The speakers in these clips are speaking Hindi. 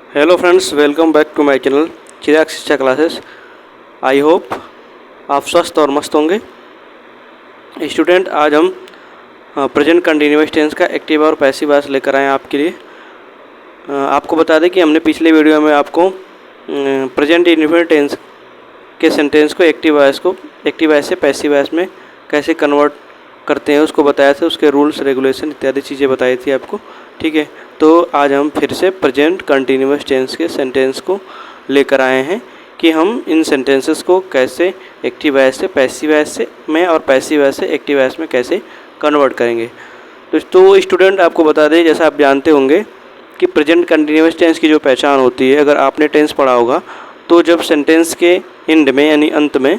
Hello friends, welcome back to my channel Chirag Shiksha classes. I hope आप स्वस्थ और मस्त होंगे। स्टूडेंट, आज हम प्रेजेंट कंटिन्यूअस टेंस का एक्टिव और पैसिव वॉइस लेकर आए हैं आपके लिए। आपको बता दें कि हमने पिछले वीडियो में आपको प्रेजेंट इंडेफिनिट टेंस के सेंटेंस को एक्टिव वॉइस से पैसिव वॉइस में कैसे कन्वर्ट करते हैं उसको बताया था। उसके रूल्स रेगुलेशन इत्यादि चीज़ें बताई थी आपको। ठीक है, तो आज हम फिर से प्रेजेंट कंटिन्यूअस टेंस के सेंटेंस को लेकर आए हैं कि हम इन सेंटेंसेस को कैसे एक्टिव वॉइस से पैसिव वॉइस में और पैसिव वॉइस से एक्टिव वॉइस में कैसे कन्वर्ट करेंगे। तो स्टूडेंट, आपको बता दें, जैसा आप जानते होंगे कि प्रेजेंट कंटिन्यूअस टेंस की जो पहचान होती है, अगर आपने टेंस पढ़ा होगा तो जब सेंटेंस के एंड में यानी अंत में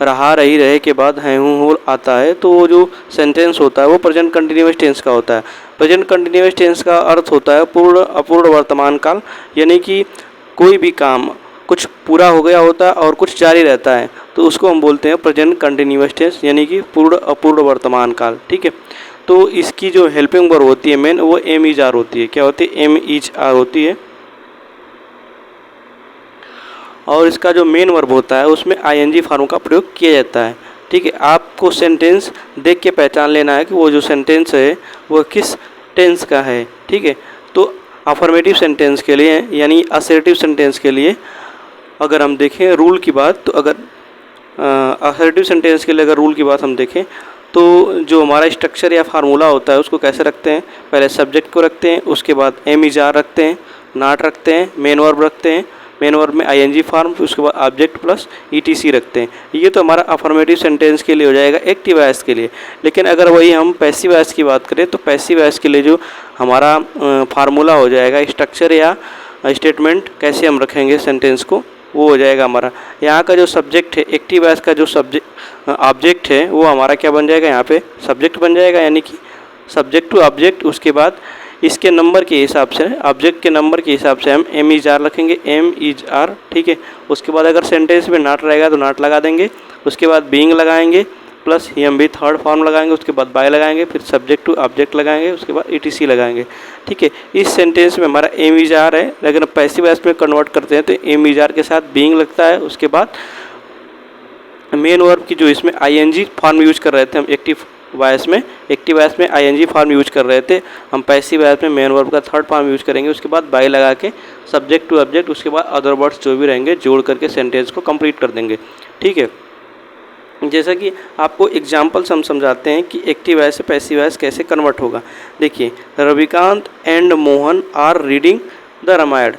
रहा रही रहे के बाद है हूँ हो आता है तो वो जो सेंटेंस होता है वो प्रेजेंट कंटिन्यूअस टेंस का होता है। प्रेजेंट कंटिन्यूअस टेंस का अर्थ होता है पूर्ण अपूर्ण वर्तमान काल, यानी कि कोई भी काम कुछ पूरा हो गया होता है और कुछ जारी रहता है तो उसको हम बोलते हैं प्रेजेंट कंटिन्यूअस टेंस, यानी कि पूर्ण अपूर्ण वर्तमान काल। ठीक है, तो इसकी जो हेल्पिंग वर्ब होती है मेन, वो एम इज आर होती है। क्या होती है? एम इज आर होती है। और इसका जो मेन वर्ब होता है उसमें आईएनजी फॉर्म का प्रयोग किया जाता है। ठीक है, आपको सेंटेंस देख के पहचान लेना है कि वो जो सेंटेंस है वो किस टेंस का है। ठीक है, तो अफर्मेटिव सेंटेंस के लिए यानी असर्टिव सेंटेंस के लिए अगर हम देखें रूल की बात, तो अगर असर्टिव सेंटेंस के लिए अगर रूल की बात हम देखें तो जो हमारा स्ट्रक्चर या फार्मूला होता है उसको कैसे रखते हैं? पहले सब्जेक्ट को रखते हैं, उसके बाद एम इज आर रखते हैं, नॉट रखते हैं, मेन वर्ब रखते हैं, मेन वर्ब में आईएनजी फॉर्म, उसके बाद ऑब्जेक्ट प्लस ईटीसी रखते हैं। ये तो हमारा अफर्मेटिव सेंटेंस के लिए हो जाएगा, एक्टिव वॉइस के लिए। लेकिन अगर वही हम पैसिव वॉइस की बात करें तो पैसिव वॉइस के लिए जो हमारा फार्मूला हो जाएगा, स्ट्रक्चर या स्टेटमेंट कैसे हम रखेंगे सेंटेंस को, वो हो जाएगा हमारा यहाँ का जो सब्जेक्ट है, एक्टिव वॉइस का जो सब्जेक्ट ऑब्जेक्ट है वो हमारा क्या बन जाएगा? यहाँ पे सब्जेक्ट बन जाएगा, यानी कि सब्जेक्ट टू ऑब्जेक्ट। उसके बाद इसके नंबर के हिसाब से, ऑब्जेक्ट के नंबर के हिसाब से हम एम इज आर रखेंगे, एम इज आर। ठीक है, उसके बाद अगर सेंटेंस में नॉट रहेगा तो नॉट लगा देंगे, उसके बाद बीइंग लगाएंगे प्लस एम भी थर्ड फॉर्म लगाएंगे, उसके बाद बाय लगाएंगे, फिर सब्जेक्ट टू ऑब्जेक्ट लगाएंगे, उसके बाद ईटीसी लगाएंगे। ठीक है, इस सेंटेंस में हमारा एम इज आर है, लेकिन पैसिव वॉइस में कन्वर्ट करते हैं तो एम इज आर के साथ बीइंग लगता है। उसके बाद मेन वर्ब की जो इसमें आईएनजी फॉर्म यूज कर रहे थे हम एक्टिव वॉइस में आईएनजी फॉर्म यूज कर रहे थे, हम पैसिव वॉइस में मेन वर्ब का थर्ड फॉर्म यूज करेंगे। उसके बाद बाय लगा के सब्जेक्ट टू ऑब्जेक्ट, उसके बाद अदर वर्ड्स जो भी रहेंगे जोड़ करके सेंटेंस को कंप्लीट कर देंगे। ठीक है, जैसा कि आपको एग्जाम्पल्स हम समझाते हैं कि एक्टिव वॉइस से पैसिव वॉइस कैसे कन्वर्ट होगा। देखिए, Ravikant and Mohan are reading the Ramayan.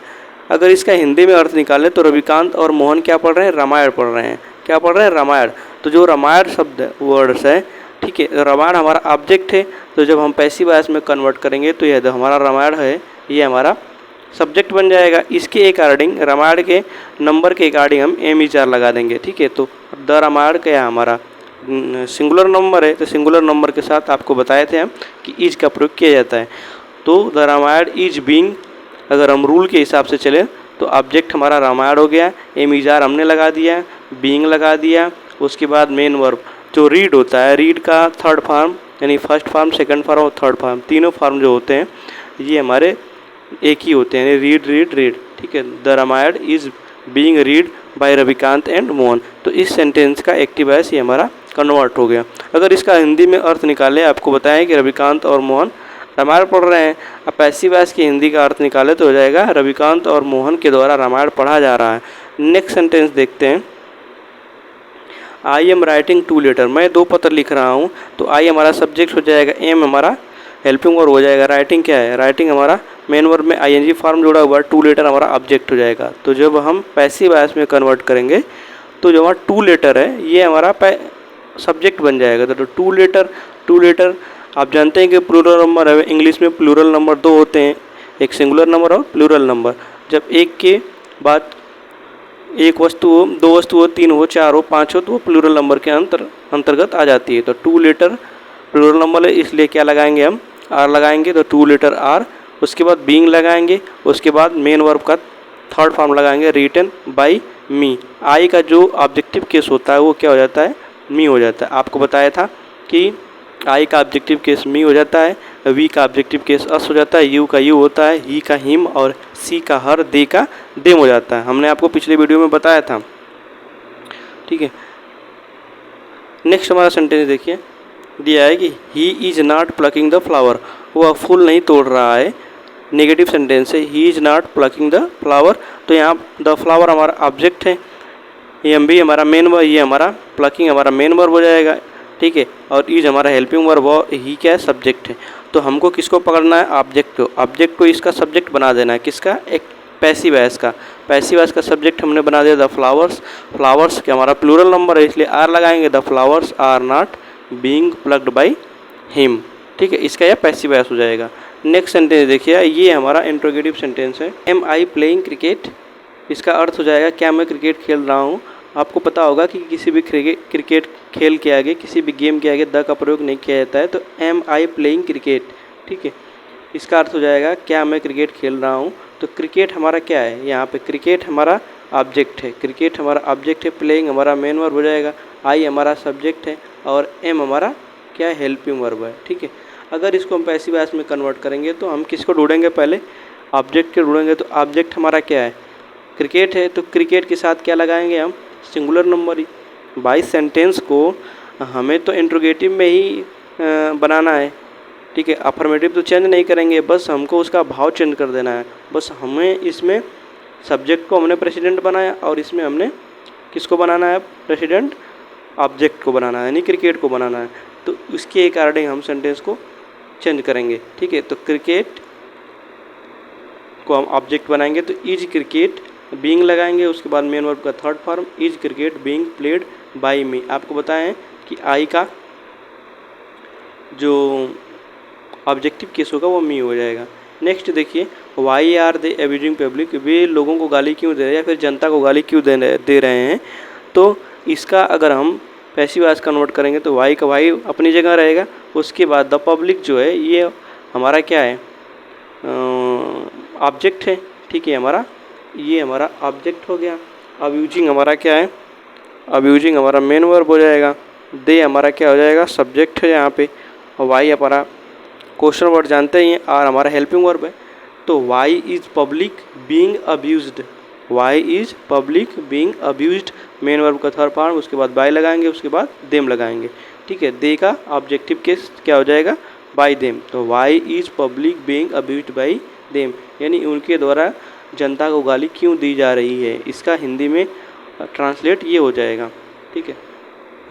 अगर इसका हिंदी में अर्थ निकालें तो रविकांत और मोहन क्या पढ़ रहे हैं? रामायण पढ़ रहे हैं। क्या पढ़ रहे हैं? रामायण। तो जो रामायण शब्द वर्ड्स है, ठीक है, रामायण हमारा ऑब्जेक्ट है, तो जब हम पैसिव वॉइस में कन्वर्ट करेंगे तो यह जो हमारा रामायण है ये हमारा सब्जेक्ट बन जाएगा। इसके अकॉर्डिंग, रामायण के नंबर के अकॉर्डिंग हम एम इज आर लगा देंगे। ठीक है, तो द रामायण क्या हमारा सिंगुलर नंबर है, तो सिंगुलर नंबर के साथ आपको बताए थे हम कि इज का प्रयोग किया जाता है। तो द रामायण इज बीइंग, अगर हम रूल के हिसाब से चलें तो ऑब्जेक्ट हमारा रामायण हो गया, एम इज आर हमने लगा दिया, बीइंग लगा दिया। उसके बाद मेन वर्ब जो रीड होता है, रीड का थर्ड फॉर्म यानी फर्स्ट फॉर्म, सेकंड फॉर्म और थर्ड फॉर्म, तीनों फॉर्म जो होते हैं ये हमारे एक ही होते हैं, रीड रीड रीड। ठीक है, the Ramayan is being read by Ravikant and Mohan. तो इस सेंटेंस का एक्टिव वॉइस ये हमारा कन्वर्ट हो गया। अगर इसका हिंदी में अर्थ निकाले, आपको बताएं कि रविकांत और मोहन रामायण पढ़ रहे हैं। अब पैसिव वॉइस की हिंदी का अर्थ निकाले तो हो जाएगा रविकांत और मोहन के द्वारा रामायण पढ़ा जा रहा है। नेक्स्ट सेंटेंस देखते हैं, आई एम राइटिंग 2 लेटर। मैं 2 पत्र लिख रहा हूँ। तो आई हमारा सब्जेक्ट हो जाएगा, एम हमारा हेल्पिंग वर्ब हो जाएगा, राइटिंग क्या है? राइटिंग हमारा मेन वर्ब में आईएनजी फॉर्म जुड़ा हुआ, 2 लेटर हमारा ऑब्जेक्ट हो जाएगा। तो जब हम पैसिव वॉइस में कन्वर्ट करेंगे तो जो हमारा 2 लेटर है ये हमारा सब्जेक्ट बन जाएगा। तो 2 लेटर आप जानते हैं कि प्लूरल नंबर है, इंग्लिश में प्लूरल नंबर 2 होते हैं, एक सिंगुलर नंबर और प्लूरल नंबर। जब एक के बाद एक वस्तु हो, 2 वस्तु हो, 3 हो, 4 हो, 5 हो तो वो प्लूरल नंबर के अंतर्गत आ जाती है। तो 2 लेटर प्लूरल नंबर है, इसलिए क्या लगाएंगे हम? आर लगाएंगे। तो 2 लेटर आर, उसके बाद बीइंग लगाएंगे, उसके बाद मेन वर्ब का थर्ड फॉर्म लगाएंगे, रिटन बाय मी। आई का जो ऑब्जेक्टिव केस होता है वो क्या हो जाता है? मी हो जाता है। आपको बताया था कि आई का ऑब्जेक्टिव केस मी हो जाता है। वी का ऑब्जेक्टिव केस अस हो जाता है, यू का यू होता है, ही का हिम और सी का हर, दे का देम हो जाता है। हमने आपको पिछले वीडियो में बताया था। ठीक है, नेक्स्ट हमारा सेंटेंस देखिए, दिया है कि he is not plucking the flower, वह फूल नहीं तोड़ रहा है। नेगेटिव सेंटेंस है, he is not plucking the flower, तो यहाँ द फ्लावर हमारा ऑब्जेक्ट है, एम बी हमारा मेन वर्ब, ये हमारा प्लकिंग हमारा मेन वर्ब हो जाएगा। ठीक है, और इज हमारा हेल्पिंग वर्ब, वो ही क्या है, सब्जेक्ट है। तो हमको किसको पकड़ना है, ऑब्जेक्ट को। ऑब्जेक्ट को इसका सब्जेक्ट बना देना है, किसका, एक पैसिव वॉइस का। पैसिव वॉइस का सब्जेक्ट हमने बना दिया द फ्लावर्स। फ्लावर्स के हमारा प्लूरल नंबर है, इसलिए आर लगाएंगे, the flowers are not being plucked by him. ठीक है, इसका यह पैसिव वॉइस हो जाएगा। नेक्स्ट सेंटेंस देखिए, ये हमारा इंट्रोगेटिव सेंटेंस है, एम आई प्लेइंग क्रिकेट। इसका अर्थ हो जाएगा, क्या मैं क्रिकेट खेल रहा हूँ। आपको पता होगा कि किसी भी क्रिकेट खेल के आगे, किसी भी गेम के आगे द का प्रयोग नहीं किया जाता है, तो एम आई प्लेइंग क्रिकेट। ठीक है, इसका अर्थ हो जाएगा, क्या मैं क्रिकेट खेल रहा हूँ। तो क्रिकेट हमारा क्या है, यहाँ पे क्रिकेट हमारा ऑब्जेक्ट है, क्रिकेट हमारा ऑब्जेक्ट है, प्लेइंग हमारा मेन वर्ब हो जाएगा, आई हमारा सब्जेक्ट है और एम हमारा क्या है, हेल्पिंग वर्ब है। ठीक है, अगर इसको हम पैसिव वॉइस में कन्वर्ट करेंगे तो हम किसको ढूंढेंगे, पहले ऑब्जेक्ट के ढूंढेंगे। तो ऑब्जेक्ट हमारा क्या है, क्रिकेट है, तो क्रिकेट के साथ क्या लगाएंगे हम, singular number he. By sentence को हमें तो इंट्रोगेटिव में ही बनाना है। ठीक है, अफर्मेटिव तो चेंज नहीं करेंगे, बस हमको उसका भाव चेंज कर देना है। बस हमें इसमें सब्जेक्ट को हमने प्रेसिडेंट बनाया और इसमें हमने किसको बनाना है, प्रेसिडेंट ऑब्जेक्ट को बनाना है, यानी क्रिकेट को बनाना है। तो उसके अकॉर्डिंग हम सेंटेंस को चेंज करेंगे। ठीक है, तो क्रिकेट को हम ऑब्जेक्ट बनाएंगे, तो इज क्रिकेट बीइंग लगाएंगे, उसके बाद मेन वर्ब का third form, is cricket being played by me. आपको बताएं कि आई का जो ऑब्जेक्टिव केस होगा वो मी हो जाएगा। नेक्स्ट देखिए, why are they abusing public, वे लोगों को गाली क्यों दे रहे हैं या फिर जनता को गाली क्यों दे रहे हैं। तो इसका अगर हम पैसिव वॉइस कन्वर्ट करेंगे तो वाई का वाई अपनी जगह रहेगा, उसके बाद द पब्लिक जो है ये हमारा क्या है, ऑब्जेक्ट है। ठीक है, हमारा ये हमारा ऑब्जेक्ट हो गया। अब्यूजिंग हमारा क्या है, अब्यूजिंग हमारा मेन वर्ब हो जाएगा, दे हमारा क्या हो जाएगा, सब्जेक्ट है यहाँ पे, और वाई हमारा क्वेश्चन वर्ड जानते ही हैं, आर हमारा हेल्पिंग वर्ब है। तो why is public being abused, why is public being abused, main verb का थर्ड फॉर्म, उसके बाद बाय लगाएंगे, उसके बाद देम लगाएंगे। ठीक है, दे का ऑब्जेक्टिव केस क्या हो जाएगा, बाय देम। तो why is public being abused by them, यानी उनके द्वारा जनता को गाली क्यों दी जा रही है, इसका हिंदी में ट्रांसलेट ये हो जाएगा। ठीक है,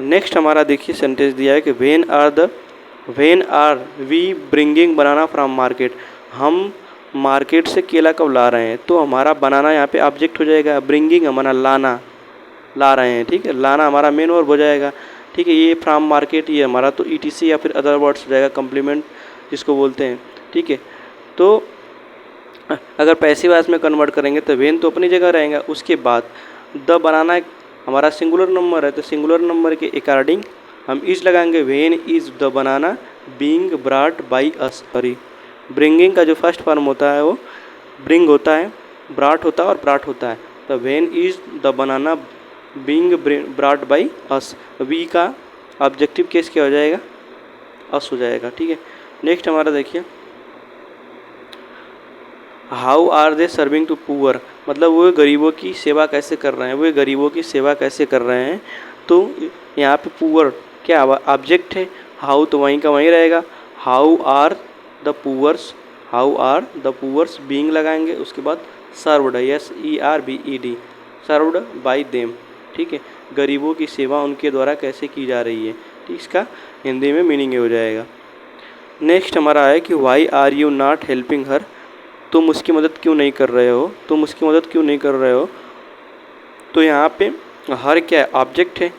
नेक्स्ट हमारा देखिए सेंटेंस दिया है कि when are we bringing banana from market, हम मार्केट से केला कब ला रहे हैं। तो हमारा बनाना यहाँ पे ऑब्जेक्ट हो जाएगा, ब्रिंगिंग हमारा लाना, ला रहे हैं। ठीक है, लाना हमारा मेन वर्ब हो जाएगा। ठीक है, ये फ्रॉम मार्केट ये हमारा तो ईटीसी या फिर अदर वर्ड्स हो जाएगा, कम्प्लीमेंट जिसको बोलते हैं। ठीक है, तो अगर पैसिव वॉइस में कन्वर्ट करेंगे तो वेन तो अपनी जगह रहेगा, उसके बाद द बनाना हमारा सिंगुलर नंबर है, तो सिंगुलर नंबर के अकॉर्डिंग हम इज लगाएंगे, when is the banana being brought by us. Sorry, bringing का जो फर्स्ट फॉर्म होता है वो ब्रिंग होता है, ब्रॉट होता है और ब्रॉट होता है। तो when is the banana being brought by us, we का ऑब्जेक्टिव केस क्या हो जाएगा, अस हो जाएगा। ठीक है, नेक्स्ट हमारा देखिए, how are they serving to poor, मतलब वो गरीबों की सेवा कैसे कर रहे हैं, वो गरीबों की सेवा कैसे कर रहे हैं। तो यहाँ पे पुअर क्या ऑब्जेक्ट है, हाउ तो वहीं का वहीं रहेगा, how are the poors, how are the poors being लगाएंगे, उसके बाद served, SERVED, served by them. ठीक है, गरीबों की सेवा उनके द्वारा कैसे की जा रही है, तो इसका हिंदी में मीनिंग हो जाएगा। नेक्स्ट हमारा है कि why are you not helping her, तुम उसकी मदद क्यों नहीं कर रहे हो, तुम उसकी मदद क्यों नहीं कर रहे हो। तो यहाँ पे हर क्या है, ऑब्जेक्ट है,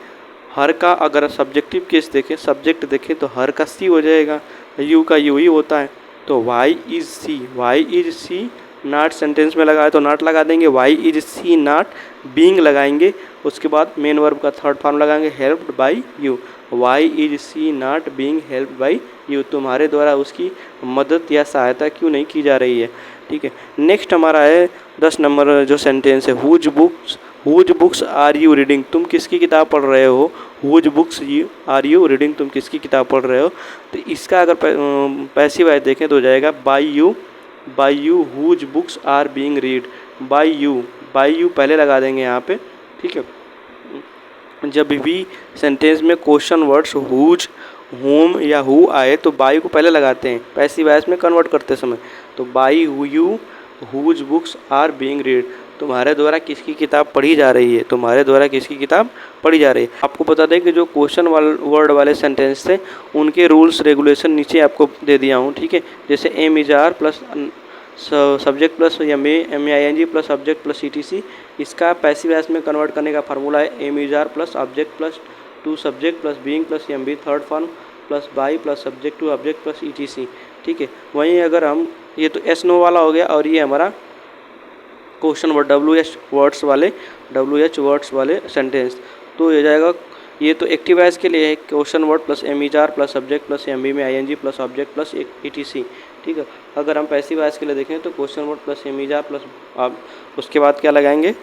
हर का अगर सब्जेक्टिव केस देखें, सब्जेक्ट देखें तो हर का सी हो जाएगा, यू का यू ही होता है। तो why is she, why is she not sentence में लगाए तो नॉट लगा देंगे, why is she not being लगाएंगे, उसके बाद मेन वर्ब का थर्ड फॉर्म लगाएंगे, helped by you, why is she not being helped by you, तुम्हारे द्वारा उसकी मदद या सहायता क्यों नहीं की जा रही है। ठीक है, नेक्स्ट हमारा है 10 नंबर जो सेंटेंस है, whose books whose books are you reading, तुम किसकी किताब पढ़ रहे हो। Whose books are you reading, तुम किसकी किताब पढ़ रहे हो। तो इसका अगर पैसिव वॉइस देखें तो हो जाएगा by you whose books are being read. By you पहले लगा देंगे यहाँ पे, ठीक है। जब भी सेंटेंस में क्वेश्चन वर्ड्स हुज, होम या हु आए तो बाई को पहले लगाते हैं पैसिव वॉइस में कन्वर्ट करते समय। तो by you whose books are being read, तुम्हारे द्वारा किसकी किताब पढ़ी जा रही है, तुम्हारे द्वारा किसकी किताब पढ़ी जा रही है। आपको बता दें कि जो क्वेश्चन वर्ड वाले सेंटेंस थे उनके रूल्स रेगुलेशन नीचे आपको दे दिया हूँ, ठीक है। जैसे am is are plus subject plus MAING plus subject plus ETC, इसका पैसिव वॉइस में कन्वर्ट करने का फार्मूला है am is are plus object plus to subject plus being plus MB third form plus by plus subject to object plus ETC, ठीक है। वहीं अगर हम ये तो एस नो वाला हो गया और ये हमारा क्वेश्चन वर्ड WH वर्ड्स वाले सेंटेंस, तो ये जाएगा। ये तो एक्टिव वॉइस के लिए है question word plus am is are plus subject plus MB में ING plus object plus ETC, ठीक है। अगर हम पैसिव वॉइस के लिए देखें तो question word plus am is are plus उसके बाद क्या लगाएंगे,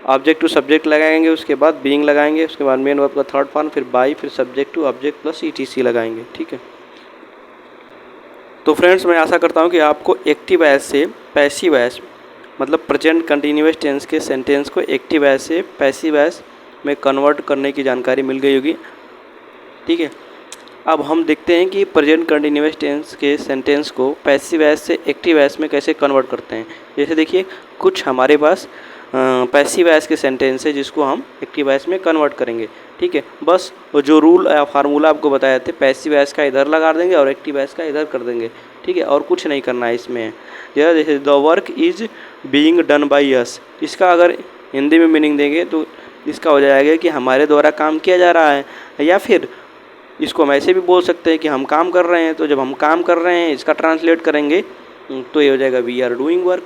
ऑब्जेक्ट टू सब्जेक्ट लगाएंगे, उसके बाद बीइंग लगाएंगे, उसके बाद मेन वर्ब का थर्ड फॉर्म, फिर बाई, फिर subject to object plus ETC लगाएंगे, ठीक है। तो फ्रेंड्स मैं आशा करता हूँ कि आपको एक्टिव वॉइस से पैसिव वॉइस मतलब प्रेजेंट कंटिन्यूअस टेंस के सेंटेंस को एक्टिव वॉइस से पैसिव वॉइस में कन्वर्ट करने की जानकारी मिल गई होगी, ठीक है। अब हम देखते हैं कि प्रेजेंट कंटिन्यूअस टेंस के सेंटेंस को पैसिव वॉइस से एक्टिव वॉइस में कैसे कन्वर्ट करते हैं। जैसे देखिए कुछ हमारे पास पैसिव वॉइस के सेंटेंस है जिसको हम एक्टिव वॉइस में कन्वर्ट करेंगे, ठीक है। बस जो रूल या फार्मूला आपको बताए थे पैसिव वॉइस का इधर लगा देंगे और एक्टिव वॉइस का इधर कर देंगे, ठीक है, और कुछ नहीं करना है इसमें। जैसे the work is being done by us, इसका अगर हिंदी में मीनिंग देंगे तो इसका हो जाएगा कि हमारे द्वारा काम किया जा रहा है, या फिर इसको हम ऐसे भी बोल सकते हैं कि हम काम कर रहे हैं। तो जब हम काम कर रहे हैं इसका ट्रांसलेट करेंगे तो ये हो जाएगा वी आर डूइंग वर्क,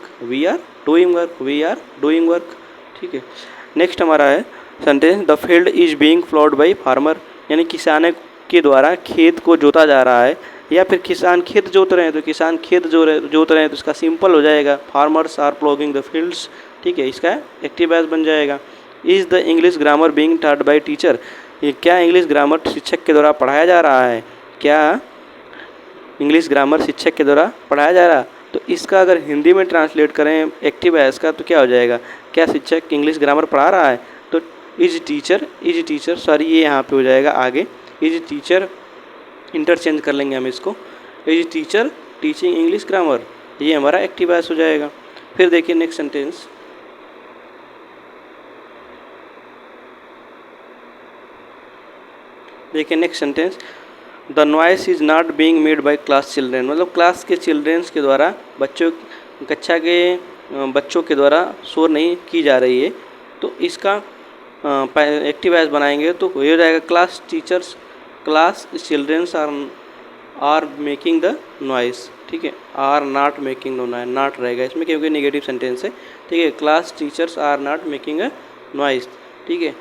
ठीक है। नेक्स्ट हमारा है sentence the field is being ploughed by farmer, यानी किसानों के द्वारा खेत को जोता जा रहा है, या फिर किसान खेत जोत रहे हैं तो किसान खेत जोत रहे हैं तो इसका सिंपल हो जाएगा farmers are ploughing the fields, ठीक है, इसका एक्टिव वॉइस बन जाएगा। Is the English grammar being taught by teacher, ये क्या इंग्लिश ग्रामर शिक्षक के द्वारा पढ़ाया जा रहा है, क्या इंग्लिश ग्रामर शिक्षक के द्वारा पढ़ाया जा रहा है। तो इसका अगर हिंदी में ट्रांसलेट करें एक्टिव वॉइस का तो क्या हो जाएगा, क्या शिक्षक इंग्लिश ग्रामर पढ़ा रहा है। तो इज टीचर सॉरी ये यहाँ पे हो जाएगा आगे इज टीचर, इंटरचेंज कर लेंगे हम इसको, is teacher teaching English grammar, ये हमारा एक्टिव वॉइस हो जाएगा। फिर देखिए next sentence, the noise is not being made by class children, मतलब क्लास के चिल्ड्रेंस के द्वारा कक्षा के बच्चों के द्वारा शोर नहीं की जा रही है। तो इसका एक्टिव वॉइस बनाएंगे तो ये हो जाएगा class childrens are making the noise, ठीक है, are not making noise, not रहेगा इसमें क्योंकि नेगेटिव सेंटेंस है, ठीक है। Class teachers are not making a noise, ठीक है।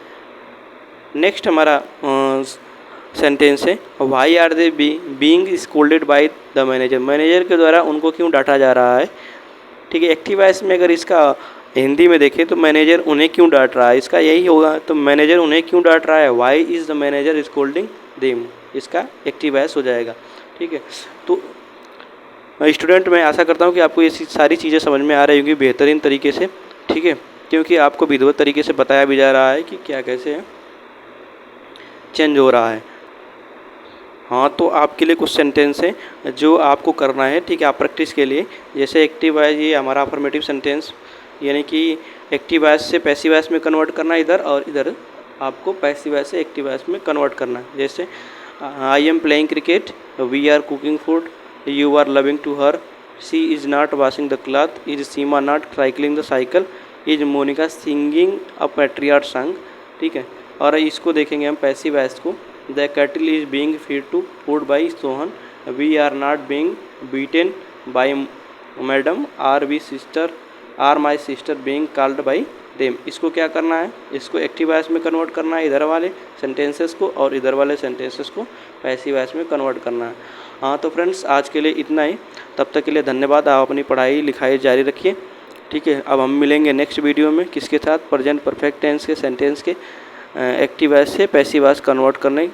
नेक्स्ट हमारा सेंटेंस है why are they being scolded by the manager, manager के द्वारा उनको क्यों डांटा जा रहा है, ठीक है। एक्टिव वॉइस में अगर इसका हिंदी में देखें तो मैनेजर उन्हें क्यों डांट रहा है, इसका यही होगा। तो मैनेजर उन्हें क्यों डांट रहा है, why is the manager scolding them, इसका एक्टिव वॉइस हो जाएगा, ठीक है। तो स्टूडेंट मैं आशा करता हूँ कि आपको ये सारी चीज़ें समझ में आ रही होंगी बेहतरीन तरीके से, ठीक है, क्योंकि आपको विधिवत तरीके से बताया भी जा रहा है कि क्या कैसे चेंज हो रहा है। हाँ, तो आपके लिए कुछ सेंटेंस हैं जो आपको करना है, ठीक है, आप प्रैक्टिस के लिए। जैसे एक्टिव वॉइस, ये हमारा अफर्मेटिव सेंटेंस, यानी कि एक्टिव वॉइस से पैसिव वॉइस में कन्वर्ट करना इधर, और इधर आपको पैसिव वॉइस से एक्टिव वॉइस में कन्वर्ट करना है। जैसे I am playing cricket, we are cooking food, you are loving to her, she is not washing the cloth, is Seema not cycling the cycle, is Monica singing a patriot song, ठीक है। और इसको देखेंगे हम पैसिव वॉइस को, the cattle is being feed to food by Sohan, we are not being beaten by madam, are my sister being called by them. इसको क्या करना है, इसको एक्टिव वॉइस में कन्वर्ट करना है इधर वाले सेंटेंसेस को, और इधर वाले सेंटेंसेस को पैसिव वॉइस में कन्वर्ट करना है। हाँ, तो फ्रेंड्स आज के लिए इतना ही, तब तक के लिए धन्यवाद। आप अपनी पढ़ाई लिखाई जारी रखिए। ठीक है। अब हम मिलेंगे नेक्स्ट वीडियो में किसके साथ, प्रेजेंट परफेक्ट टेंस के सेंटेंस के एक्टिव वॉइस से पैसिव वॉइस कन्वर्ट करने